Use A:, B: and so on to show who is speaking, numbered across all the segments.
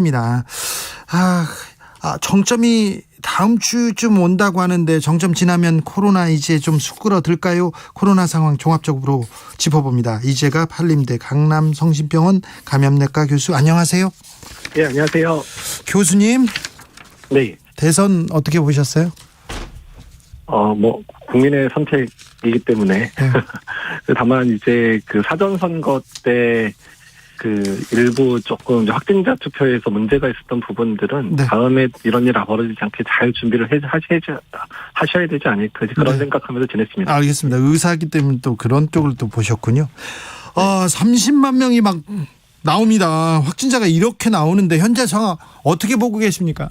A: 입니다. 정점이 다음 주쯤 온다고 하는데 정점 지나면 코로나 이제 좀 수그러들까요? 코로나 상황 종합적으로 짚어봅니다. 이재갑 한림대 강남성심병원 감염내과 교수, 안녕하세요.
B: 네, 안녕하세요.
A: 교수님,
B: 네.
A: 대선 어떻게 보셨어요?
B: 국민의 선택이기 때문에.
A: 네.
B: 다만 이제 그 사전선거 때 일부 조금 확진자 투표에서 문제가 있었던 부분들은
A: 네.
B: 다음에 이런 일 벌어지지 않게 잘 준비를 하셔야 되지 않을까 그런 생각하면서 지냈습니다.
A: 알겠습니다. 의사이기 때문에 또 그런 쪽을 또 보셨군요. 30만 명이 막 나옵니다. 확진자가 이렇게 나오는데 현재 상황 어떻게 보고 계십니까?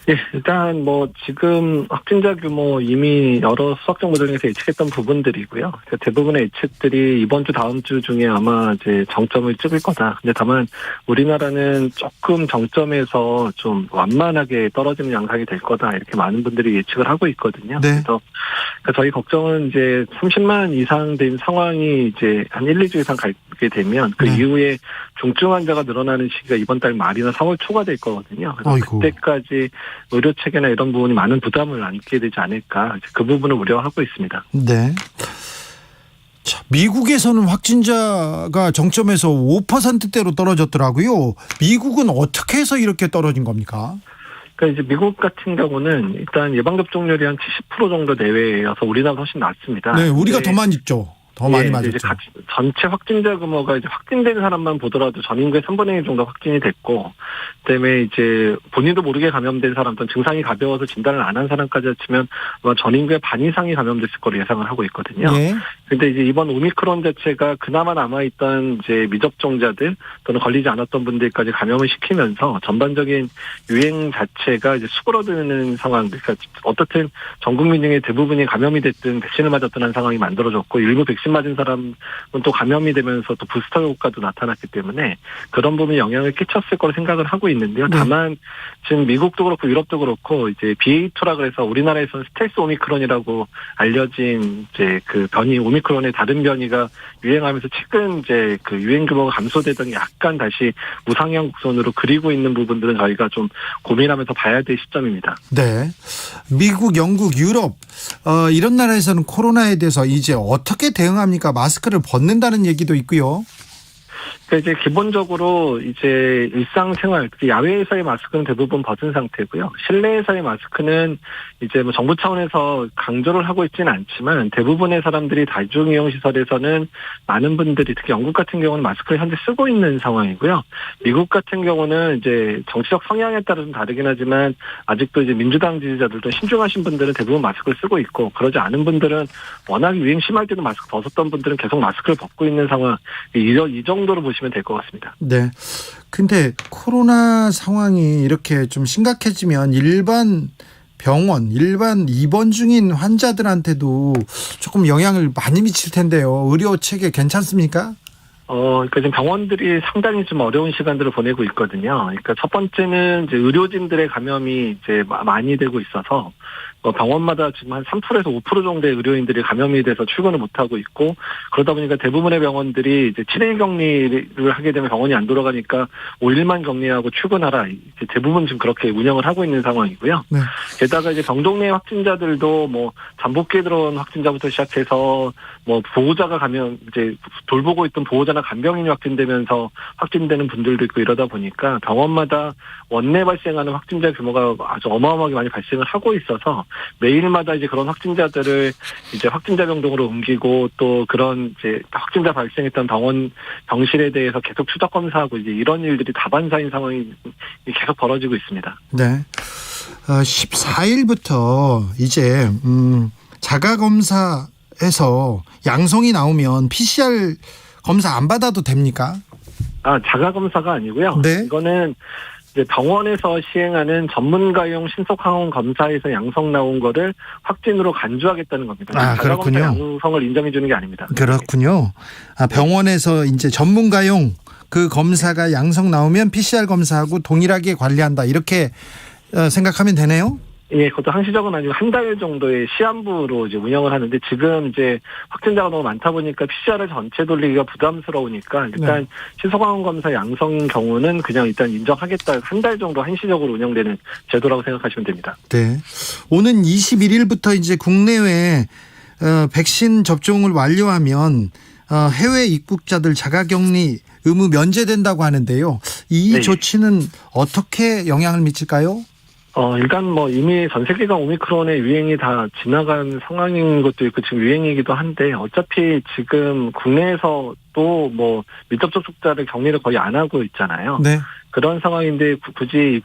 B: 예, 일단 지금 확진자 규모 이미 여러 수학 정보 등에서 예측했던 부분들이고요. 대부분의 예측들이 이번 주 다음 주 중에 아마 이제 정점을 찍을 거다. 근데 다만 우리나라는 조금 정점에서 좀 완만하게 떨어지는 양상이 될 거다. 이렇게 많은 분들이 예측을 하고 있거든요.
A: 네.
B: 그래서 저희 걱정은 이제 30만 이상 된 상황이 이제 한 1, 2주 이상 가게 되면 그 이후에 중증 환자가 늘어나는 시기가 이번 달 말이나 4월 초가 될 거거든요. 그래서
A: 어이구.
B: 그때까지 의료 체계나 이런 부분이 많은 부담을 안게 되지 않을까, 그 부분을 우려하고 있습니다.
A: 네. 자, 미국에서는 확진자가 정점에서 5%대로 떨어졌더라고요. 미국은 어떻게 해서 이렇게 떨어진 겁니까?
B: 그러니까 이제 미국 같은 경우는 일단 예방접종률이 한 70% 정도 내외여서 우리나라보다 훨씬 낮습니다.
A: 네, 우리가 더 많이 있죠. 더 많이 맞았죠.
B: 이제 전체 확진자 규모가 이제 확진된 사람만 보더라도 전 인구의 3분의 1 정도 확진이 됐고, 그다음에 이제 본인도 모르게 감염된 사람들, 증상이 가벼워서 진단을 안 한 사람까지 치면 아마 전 인구의 반 이상이 감염됐을 거로 예상을 하고 있거든요.
A: 네.
B: 근데 이제 이번 오미크론 자체가 그나마 남아있던 이제 미접종자들 또는 걸리지 않았던 분들까지 감염을 시키면서 전반적인 유행 자체가 이제 수그러드는 상황, 그러니까 어떻든 전 국민 중에 대부분이 감염이 됐든 백신을 맞았던 한 상황이 만들어졌고, 일부 백신 맞은 사람은 또 감염이 되면서 또 부스터 효과도 나타났기 때문에 그런 부분에 영향을 끼쳤을 거로 생각을 하고 있는데요.
A: 네.
B: 다만 지금 미국도 그렇고 유럽도 그렇고 이제 BA2라 그래서 우리나라에서는 스텔스 오미크론이라고 알려진 이제 그 변이, 오미크론의 다른 변이가 유행하면서 최근 이제 그 유행 규모가 감소되더니 약간 다시 무상향 곡선으로 그리고 있는 부분들은 저희가 좀 고민하면서 봐야 될 시점입니다.
A: 네. 미국, 영국, 유럽 이런 나라에서는 코로나에 대해서 이제 어떻게 대응합니까? 마스크를 벗는다는 얘기도 있고요.
B: 이제 기본적으로 이제 일상생활, 야외에서의 마스크는 대부분 벗은 상태고요. 실내에서의 마스크는 이제 정부 차원에서 강조를 하고 있지는 않지만 대부분의 사람들이 다중이용시설에서는 많은 분들이, 특히 영국 같은 경우는 마스크를 현재 쓰고 있는 상황이고요. 미국 같은 경우는 이제 정치적 성향에 따라 좀 다르긴 하지만 아직도 이제 민주당 지지자들도 신중하신 분들은 대부분 마스크를 쓰고 있고, 그러지 않은 분들은 워낙 유행 심할 때도 마스크 벗었던 분들은 계속 마스크를 벗고 있는 상황, 이 정도로 보시면 될 것 같습니다.
A: 네. 근데 코로나 상황이 이렇게 좀 심각해지면 일반 병원, 일반 입원 중인 환자들한테도 조금 영향을 많이 미칠 텐데요. 의료 체계 괜찮습니까?
B: 그러니까 지금 병원들이 상당히 좀 어려운 시간들을 보내고 있거든요. 그러니까 첫 번째는 이제 의료진들의 감염이 이제 많이 되고 있어서 병원마다 지금 한 3%에서 5% 정도의 의료인들이 감염이 돼서 출근을 못하고 있고, 그러다 보니까 대부분의 병원들이 이제 7일 격리를 하게 되면 병원이 안 돌아가니까 5일만 격리하고 출근하라. 이제 대부분 지금 그렇게 운영을 하고 있는 상황이고요. 네. 게다가 이제 병동 내 확진자들도 잠복기에 들어온 확진자부터 시작해서 보호자가 이제 돌보고 있던 보호자나 간병인이 확진되면서 확진되는 분들도 있고, 이러다 보니까 병원마다 원내 발생하는 확진자 규모가 아주 어마어마하게 많이 발생을 하고 있어서 매일마다 이제 그런 확진자들을 이제 확진자 병동으로 옮기고, 또 그런 이제 확진자 발생했던 병실에 대해서 계속 추적 검사하고 이제 이런 일들이 다반사인 상황이 계속 벌어지고 있습니다.
A: 네. 14일부터 이제 자가 검사에서 양성이 나오면 PCR 검사 안 받아도 됩니까?
B: 자가 검사가 아니고요.
A: 네.
B: 이거는 이제 병원에서 시행하는 전문가용 신속항원 검사에서 양성 나온 거를 확진으로 간주하겠다는 겁니다.
A: 그렇군요.
B: 양성을 인정해 주는 게 아닙니다.
A: 그렇군요. 병원에서 이제 전문가용 그 검사가 양성 나오면 PCR 검사하고 동일하게 관리한다, 이렇게 생각하면 되네요.
B: 예, 그것도 항시적은 아니고 한 달 정도의 시한부로 이제 운영을 하는데 지금 이제 확진자가 너무 많다 보니까 PCR 전체 돌리기가 부담스러우니까 일단
A: 네.
B: 신속항원 검사 양성인 경우는 그냥 일단 인정하겠다. 한 달 정도 한시적으로 운영되는 제도라고 생각하시면 됩니다.
A: 네. 오는 21일부터 이제 국내외 백신 접종을 완료하면 해외 입국자들 자가격리 의무 면제된다고 하는데요. 이
B: 네.
A: 조치는 어떻게 영향을 미칠까요?
B: 일단 이미 전 세계가 오미크론의 유행이 다 지나간 상황인 것도 있고 지금 유행이기도 한데 어차피 지금 국내에서 또 밀접 접촉자를 격리를 거의 안 하고 있잖아요.
A: 네.
B: 그런 상황인데 굳이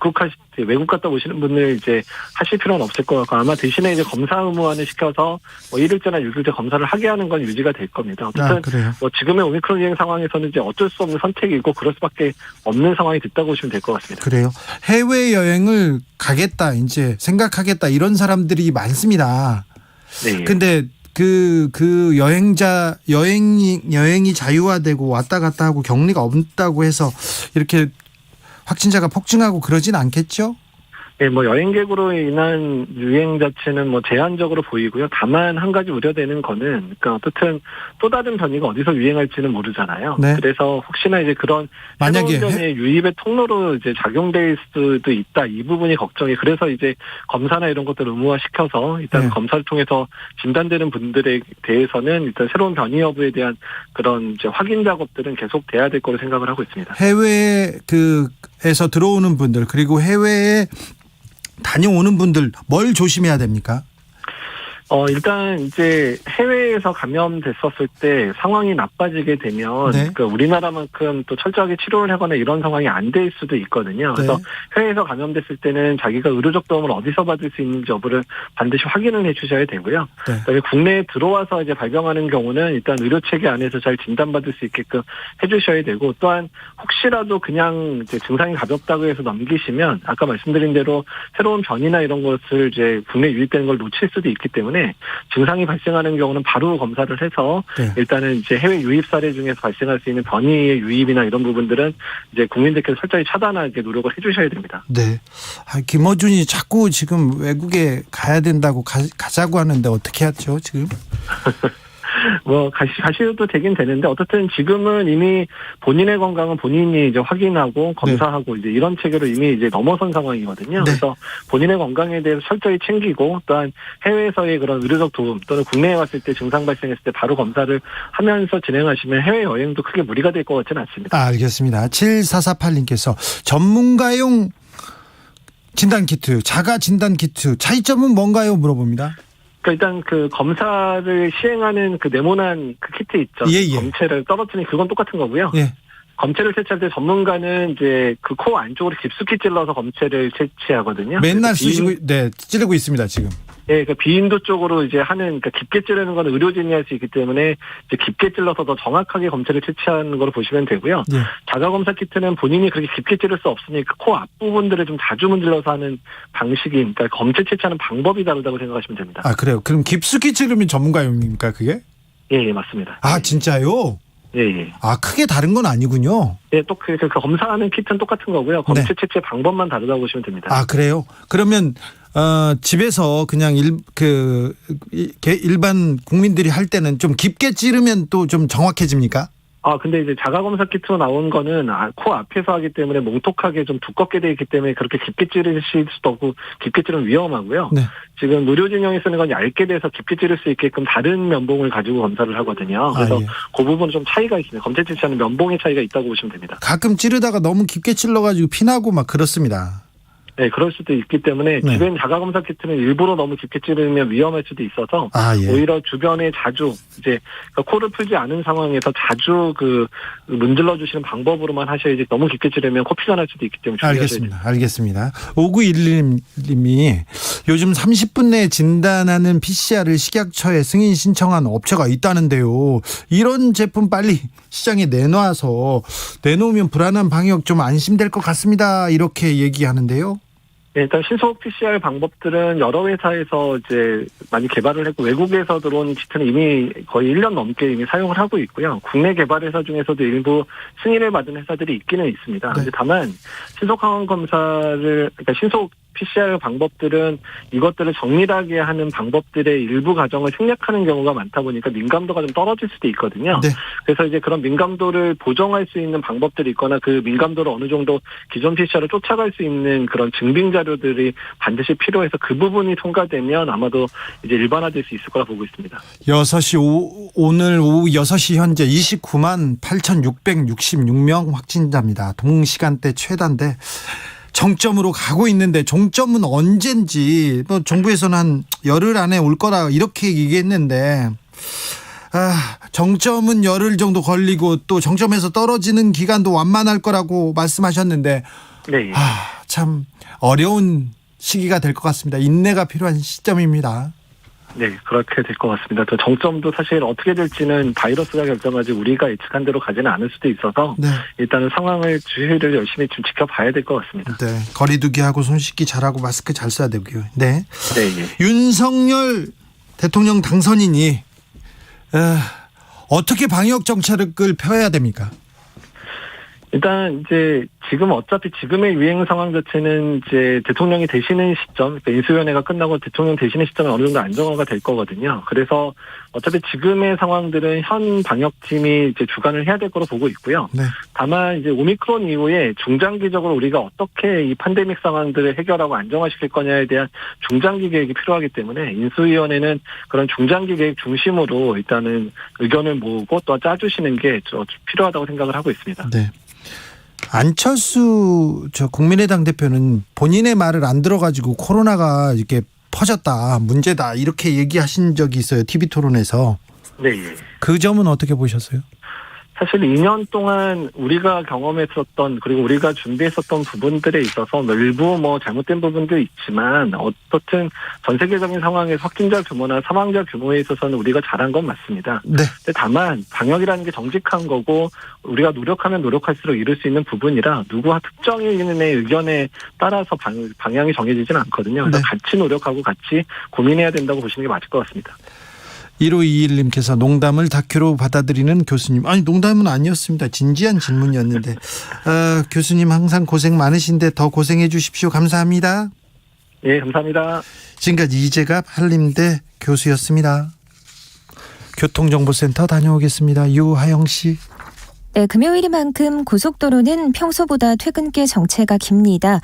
B: 외국 갔다 오시는 분들 이제 하실 필요는 없을 것 같고 아마 대신에 이제 검사 의무화를 시켜서 1일째나 6일째 검사를 하게 하는 건 유지가 될 겁니다. 어쨌든
A: 그래요.
B: 지금의 오미크론 유행 상황에서는 이제 어쩔 수 없는 선택이고 그럴 수밖에 없는 상황이 됐다고 보시면 될 것 같습니다.
A: 그래요. 해외 여행을 가겠다, 이제 생각하겠다 이런 사람들이 많습니다.
B: 네.
A: 근데 그 여행이 자유화되고 왔다 갔다 하고 격리가 없다고 해서 이렇게 확진자가 폭증하고 그러진 않겠죠?
B: 네, 여행객으로 인한 유행 자체는 제한적으로 보이고요. 다만 한 가지 우려되는 거는, 그러니까 어떻든 또 다른 변이가 어디서 유행할지는 모르잖아요.
A: 네.
B: 그래서 혹시나 이제 그런
A: 만약에
B: 새로운 변이의 유입의 통로로 이제 작용될 수도 있다. 이 부분이 걱정이. 그래서 이제 검사나 이런 것들을 의무화시켜서 일단
A: 네. 검사를
B: 검사를 통해서 진단되는 분들에 대해서는 일단 새로운 변이 여부에 대한 그런 이제 확인 작업들은 계속 돼야 될 거로 생각을 하고 있습니다.
A: 해외에서 들어오는 분들 그리고 해외에 다녀오는 분들 뭘 조심해야 됩니까?
B: 일단 이제 해외에서 감염됐었을 때 상황이 나빠지게 되면
A: 네.
B: 우리나라만큼 또 철저하게 치료를 하거나 이런 상황이 안 될 수도 있거든요. 그래서
A: 네.
B: 해외에서 감염됐을 때는 자기가 의료적 도움을 어디서 받을 수 있는지 여부를 반드시 확인을 해주셔야 되고요.
A: 네.
B: 그다음에 국내에 들어와서 이제 발병하는 경우는 일단 의료 체계 안에서 잘 진단받을 수 있게끔 해주셔야 되고 또한 혹시라도 그냥 이제 증상이 가볍다고 해서 넘기시면 아까 말씀드린 대로 새로운 변이나 이런 것을 이제 국내에 유입되는 걸 놓칠 수도 있기 때문에 증상이 발생하는 경우는 바로 검사를 해서
A: 네.
B: 일단은 이제 해외 유입 사례 중에서 발생할 수 있는 변이의 유입이나 이런 부분들은 이제 국민들께서 철저히 차단하게 노력을 해주셔야 됩니다.
A: 네. 김어준이 자꾸 지금 외국에 가야 된다고 가자고 하는데 어떻게 하죠 지금?
B: 가셔도 되긴 되는데, 어떻든 지금은 이미 본인의 건강은 본인이 이제 확인하고 검사하고 이제 이런 체계로 이미 이제 넘어선 상황이거든요.
A: 네.
B: 그래서 본인의 건강에 대해서 철저히 챙기고, 또한 해외에서의 그런 의료적 도움 또는 국내에 왔을 때 증상 발생했을 때 바로 검사를 하면서 진행하시면 해외여행도 크게 무리가 될 것 같지는 않습니다.
A: 알겠습니다. 7448님께서 전문가용 진단키트, 자가 진단키트 차이점은 뭔가요? 물어봅니다.
B: 일단 그 검사를 시행하는 그 네모난 그 키트 있죠.
A: 예, 예.
B: 검체를 떨어뜨리는 그건 똑같은 거고요.
A: 예.
B: 검체를 채취할 때 전문가는 이제 그 코 안쪽으로 깊숙이 찔러서 검체를 채취하거든요.
A: 맨날 찌르고 있습니다, 지금.
B: 예, 그 비인도 쪽으로 이제 하는, 그러니까 깊게 찌르는 건 의료진이 할 수 있기 때문에 이제 깊게 찔러서 더 정확하게 검체를 채취하는 걸 보시면 되고요.
A: 예.
B: 자가검사 키트는 본인이 그렇게 깊게 찌를 수 없으니까 코 앞부분들을 좀 자주 문질러서 하는 방식이, 그러니까 검체 채취하는 방법이 다르다고 생각하시면 됩니다.
A: 아, 그래요? 그럼 깊숙이 찌르면 전문가용입니까, 그게?
B: 예, 맞습니다.
A: 아, 진짜요?
B: 예.
A: 아, 크게 다른 건 아니군요.
B: 예, 또 그 검사하는 키트는 똑같은 거고요. 검체 채취 방법만 다르다고 보시면 됩니다.
A: 아, 그래요? 그러면 집에서 그냥 일반 국민들이 할 때는 좀 깊게 찌르면 또 좀 정확해집니까?
B: 근데 이제 자가검사 키트로 나온 거는 코 앞에서 하기 때문에 몽톡하게 좀 두껍게 되어 있기 때문에 그렇게 깊게 찌르실 수도 없고 깊게 찌르면 위험하고요. 네. 지금 의료진용이 쓰는 건 얇게 돼서 깊게 찌를 수 있게끔 다른 면봉을 가지고 검사를 하거든요. 그래서
A: 예.
B: 그 부분은 좀 차이가 있습니다. 검체 채취하는 면봉의 차이가 있다고 보시면 됩니다.
A: 가끔 찌르다가 너무 깊게 찔러가지고 피나고 막 그렇습니다.
B: 네, 그럴 수도 있기 때문에
A: 네.
B: 주변 자가검사 키트는 일부러 너무 깊게 찌르면 위험할 수도 있어서
A: 예.
B: 오히려 주변에 자주 이제 코를 풀지 않은 상황에서 자주 그 문질러 주시는 방법으로만 하셔야지 너무 깊게 찌르면 코피가 날 수도 있기 때문에
A: 알겠습니다. 5911님이 요즘 30분 내에 진단하는 PCR을 식약처에 승인 신청한 업체가 있다는데요. 이런 제품 빨리 시장에 내놓으면 불안한 방역 좀 안심될 것 같습니다. 이렇게 얘기하는데요.
B: 네, 일단 신속 PCR 방법들은 여러 회사에서 이제 많이 개발을 했고 외국에서 들어온 키트는 이미 거의 1년 넘게 이미 사용을 하고 있고요. 국내 개발 회사 중에서도 일부 승인을 받은 회사들이 있기는 있습니다.
A: 네.
B: 다만 신속 항원 검사를 그러니까 신속 PCR 방법들은 이것들을 정밀하게 하는 방법들의 일부 과정을 생략하는 경우가 많다 보니까 민감도가 좀 떨어질 수도 있거든요.
A: 네.
B: 그래서 이제 그런 민감도를 보정할 수 있는 방법들이 있거나 그 민감도를 어느 정도 기존 PCR을 쫓아갈 수 있는 그런 증빙 자료들이 반드시 필요해서 그 부분이 통과되면 아마도 이제 일반화될 수 있을 거라 보고 있습니다.
A: 6시 오늘 오후 6시 현재 29만 8,666명 확진자입니다. 동시간대 최다인데 정점으로 가고 있는데 종점은 언젠지 뭐 정부에서는 한 열흘 안에 올 거라 이렇게 얘기했는데 정점은 열흘 정도 걸리고 또 정점에서 떨어지는 기간도 완만할 거라고 말씀하셨는데
B: 네.
A: 참 어려운 시기가 될 것 같습니다. 인내가 필요한 시점입니다.
B: 네, 그렇게 될 것 같습니다. 또 정점도 사실 어떻게 될지는 바이러스가 결정하지 우리가 예측한 대로 가지는 않을 수도 있어서
A: 네.
B: 일단은 상황을 주의를 열심히 좀 지켜봐야 될 것 같습니다.
A: 네, 거리두기하고 손 씻기 잘하고 마스크 잘 써야 되고요. 네.
B: 네.
A: 윤석열 대통령 당선인이 어떻게 방역 정책을 펴야 됩니까?
B: 일단 이제 지금 어차피 지금의 유행 상황 자체는 이제 대통령이 되시는 시점, 그러니까 인수위원회가 끝나고 대통령 되시는 시점에 어느 정도 안정화가 될 거거든요. 그래서 어차피 지금의 상황들은 현 방역팀이 이제 주관을 해야 될 거로 보고 있고요.
A: 네.
B: 다만 이제 오미크론 이후에 중장기적으로 우리가 어떻게 이 팬데믹 상황들을 해결하고 안정화시킬 거냐에 대한 중장기 계획이 필요하기 때문에 인수위원회는 그런 중장기 계획 중심으로 일단은 의견을 모으고 또 짜주시는 게 필요하다고 생각을 하고 있습니다.
A: 네. 안철수 국민의당 대표는 본인의 말을 안 들어가지고 코로나가 이렇게 퍼졌다, 문제다 이렇게 얘기하신 적이 있어요. TV 토론에서.
B: 네.
A: 그 점은 어떻게 보셨어요?
B: 사실 2년 동안 우리가 경험했었던 그리고 우리가 준비했었던 부분들에 있어서 일부 잘못된 부분도 있지만 어떻든 전 세계적인 상황에서 확진자 규모나 사망자 규모에 있어서는 우리가 잘한 건 맞습니다.
A: 네.
B: 근데 다만 방역이라는 게 정직한 거고 우리가 노력하면 노력할수록 이룰 수 있는 부분이라 누구와 특정인의 의견에 따라서 방향이 정해지지는 않거든요. 그래서
A: 네.
B: 같이 노력하고 같이 고민해야 된다고 보시는 게 맞을 것 같습니다.
A: 1521님께서 농담을 다큐로 받아들이는 교수님. 아니, 농담은 아니었습니다. 진지한 질문이었는데. 교수님 항상 고생 많으신데 더 고생해 주십시오. 감사합니다.
B: 예, 감사합니다.
A: 지금까지 이재갑 한림대 교수였습니다. 교통정보센터 다녀오겠습니다. 유하영 씨.
C: 네, 금요일인 만큼 고속도로는 평소보다 퇴근길 정체가 깁니다.